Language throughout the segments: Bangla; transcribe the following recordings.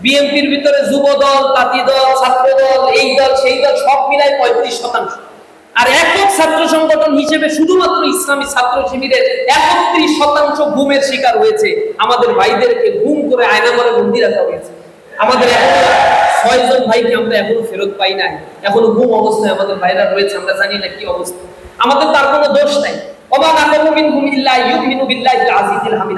বিএনপির ভিতরে যুব দল, তাঁতি দল, ছাত্র দল, এই দল সেই দল সব মিলাই 35%। আর একক ছাত্র সংগঠন হিসেবে শুধুমাত্র ইসলামী ছাত্র শিবিরের 31% গুমের শিকার হয়েছে। আমাদের ভাইদেরকে গুম করে আয়নাঘরে বন্দী রাখা হয়েছে। আমাদের এখনো 6 জন ভাইকে আমরা এখনো ফেরত পাই নাই, এখনো গুম অবস্থায় আমাদের ভাইরা রয়েছে, আমরা জানি না কি অবস্থা। আমাদের তার কোনো দোষ নাই।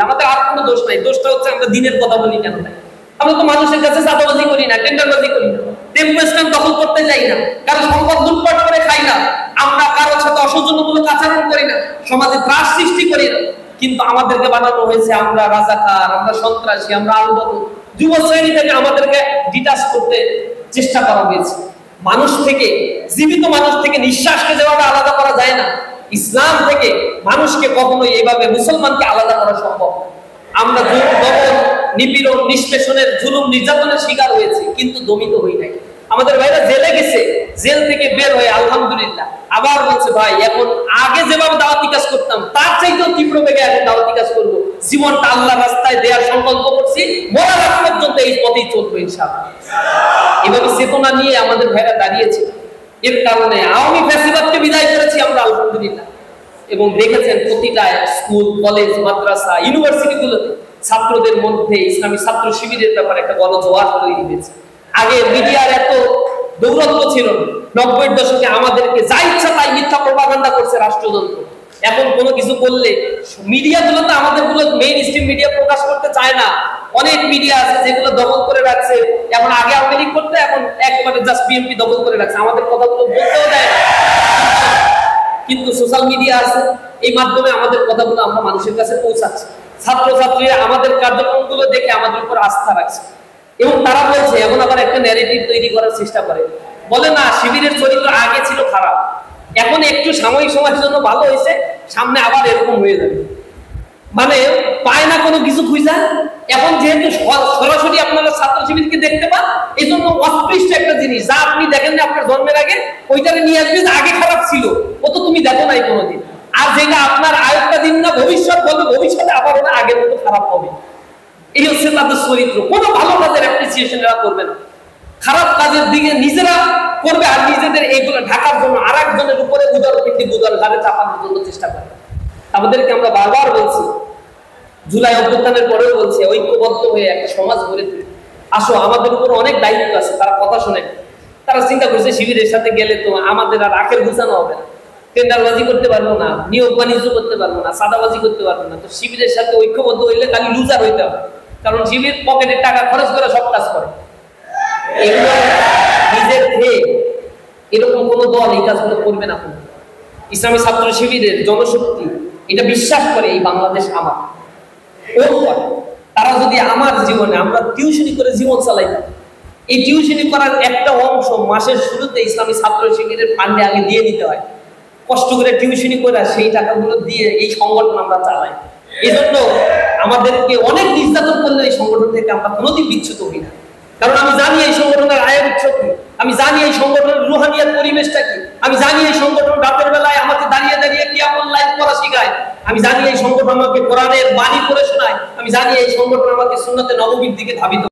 আমাদের আর কোনো দোষ নাই। দোষটা হচ্ছে আমরা দিনের কথা বলি কেন নাই। আমরা তো মানুষের কাছে চাঁদাবাজি করি না, টেন্ডারবাজি করি না, টেম্পো স্ট্যান্ড দখল করতে যাই না, কারো সম্পদ লুটপাট করে খাই না, আমরা কারোর সাথে অসৌজন্যমূলক আচরণ করি না, সমাজে ত্রাস সৃষ্টি করি না। কিন্তু আমাদেরকে বানানো হয়েছে আমরা রাজাকার, আমরা সন্ত্রাসী, আমরা আলবদর। যুব শ্রেণী থেকে আমাদেরকে ডিটাচ করতে চেষ্টা করা হয়েছে। মানুষ থেকে, জীবিত মানুষ থেকে নিঃশ্বাসকে যেভাবে আলাদা করা যায় না, ইসলাম থেকে মানুষকে কখনোই এইভাবে মুসলমানকে আলাদা করা সম্ভব। আমরা দমন, নিপীড়ন, নিষ্পেষণের, জুলুম, নির্যাতনের শিকার হয়েছি, কিন্তু দমিত হই নাই। আমাদের ভাইরা জেলে গেছে, জেল থেকে বের হয়ে আলহামদুলিল্লাহ আবার বলছে ভাই এখন আগে যেভাবে দাওয়াতি কাজ করতাম তার চাইতেও তীব্র বেগে এখন দাওয়াতি কাজ করব। জীবনটা আল্লাহর রাস্তায় দেওয়ার সংকল্প করছি, মরার আগ পর্যন্ত এই পথেই চলবো ইনশাআল্লাহ। এভাবে চেতনা নিয়ে আমাদের ভাইরা দাঁড়িয়েছে। এর কারণে আওয়ামী ফ্যাসিবাদকে বিদায় করেছি আমরা আলহামদুলিল্লাহ। এবং দেখেছেন প্রতিটা স্কুল, কলেজ, মাদ্রাসা, ইউনিভার্সিটিগুলোতে ছাত্রদের মধ্যে ইসলামী ছাত্র শিবিরের ব্যাপারে একটা গণজোয়ার তৈরি হয়েছে। আগে মিডিয়ার এত দৌরত্ব ছিল না। 90-এর দশকে আমাদেরকে যা ইচ্ছা তাই মিথ্যা প্রপাগান্ডা করছে রাষ্ট্রযন্ত্র। এখন কোনো কিছু বললে মিডিয়াগুলোতে আমাদেরগুলো মেইন স্ট্রিম মিডিয়া প্রকাশ করতে চায় না। অনেক মিডিয়া আছে যেগুলো দখল করে রাখছে। এখন আগে আওয়ামী লীগ করতে, এখন একেবারে জাস্ট বিএনপি দখল করে রাখছে, আমাদের কথাগুলো বলতেও দেয় না। কিন্তু সোশ্যাল মিডিয়া আছে, এই মাধ্যমে আমাদের কথাগুলো আমরা মানুষের কাছে পৌঁছাচ্ছি। ছাত্রছাত্রীরা আমাদের কার্যক্রমগুলো দেখে আমাদের উপর আস্থা রাখছে এবং তারা বলছে, এখন আবার একটা ন্যারেটিভ তৈরি করার চেষ্টা করে, বলে না শিবিরের চরিত্র আগে ছিল খারাপ, এখন একটু সাময়িক সময়ের জন্য ভালো হয়েছে, সামনে আবার এরকম হয়ে যাবে। মানে পায় না কোনো কিছু খুঁজা। এখন যেহেতু সরাসরি আপনারা ছাত্র শিবিরকে দেখতে পান, এই জন্য অস্পৃষ্ট একটা জিনিস যা আপনি দেখেন না আপনার জন্মের আগে, ওইটারে নিয়ে আসবে যে আগে খারাপ ছিল, ও তো তুমি দেখো নাই কোনোদিন। আর যেটা আপনার আরেকটা দিন না ভবিষ্যৎ বলবে, ভবিষ্যতে আবার ওটা আগের মতো খারাপ হবে। এই হচ্ছে তাদের চরিত্র। কোনো ভালো কাজের অ্যাপ্রিসিয়েশন এরা করবে না, খারাপ কাজের দিকে নিজেরা করবে আর নিজেদের এইগুলো ঢাকার জন্য আর একজনের উপরে উদারপিণ্ডি বুদার ঘাড়ে চাপানোর জন্য চেষ্টা করে। আমাদেরকে আমরা বারবার বলছি, জুলাই অভ্যুত্থানের পরেও বলছে, ঐক্যবদ্ধ হয়ে একটা সমাজ গড়ে তুলি। আসো, আমাদের উপর অনেক দায়িত্ব আছে। তারা কথা শোনে, তারা চিন্তা করছে শিবিরের সাথে গেলে তো আমাদের আর আখের গুছানো হবে না, টেন্ডারবাজি করতে পারবো না, নিয়োগ বাণিজ্য করতে পারবো না, সাদাবাজি করতে পারবো না। তো শিবিরের সাথে ঐক্যবদ্ধ হইলে খালি লুজার হইতে হবে, কারণ শিবির পকেটের টাকা খরচ করে সব কাজ করে। এগুলো নিজের খেয়ে এরকম কোনো দল এই কাজগুলো করবে না। ইসলামী ছাত্র শিবিরের জনশক্তি এটা বিশ্বাস করে এই বাংলাদেশ আমার, ওর করে। তারা যদি আমার জীবনে, আমরা টিউশনি করে জীবন চালাইতাম, এই টিউশনি করার একটা অংশ মাসের শুরুতে ইসলামী ছাত্র শিবিরের ফান্ডে আগে দিয়ে নিতে হয়। কষ্ট করে টিউশনি করে সেই টাকাগুলো দিয়ে এই সংগঠন আমরা চালাই। এই জন্য আমাদেরকে অনেক নির্যাতন করলে এই সংগঠন থেকে আমরা কোনোদিন বিচ্যুত হই না। কারণ আমি জানি এই সংগঠনের আয়ের উৎস কি, আমি জানি এই সংগঠনের রুহানিয়াত পরিবেশটা কি, আমি জানি এই সংগঠন রাতের বেলায় আমাকে দাঁড়িয়ে দাঁড়িয়ে কিয়ামুল লাইল করা শেখায়, আমি জানি এই সংগঠন আমাকে কোরআনের বাণী পড়ে শোনায়, আমি জানি এই সংগঠন আমাকে সুন্নতে নববীর দিকে ধাবিত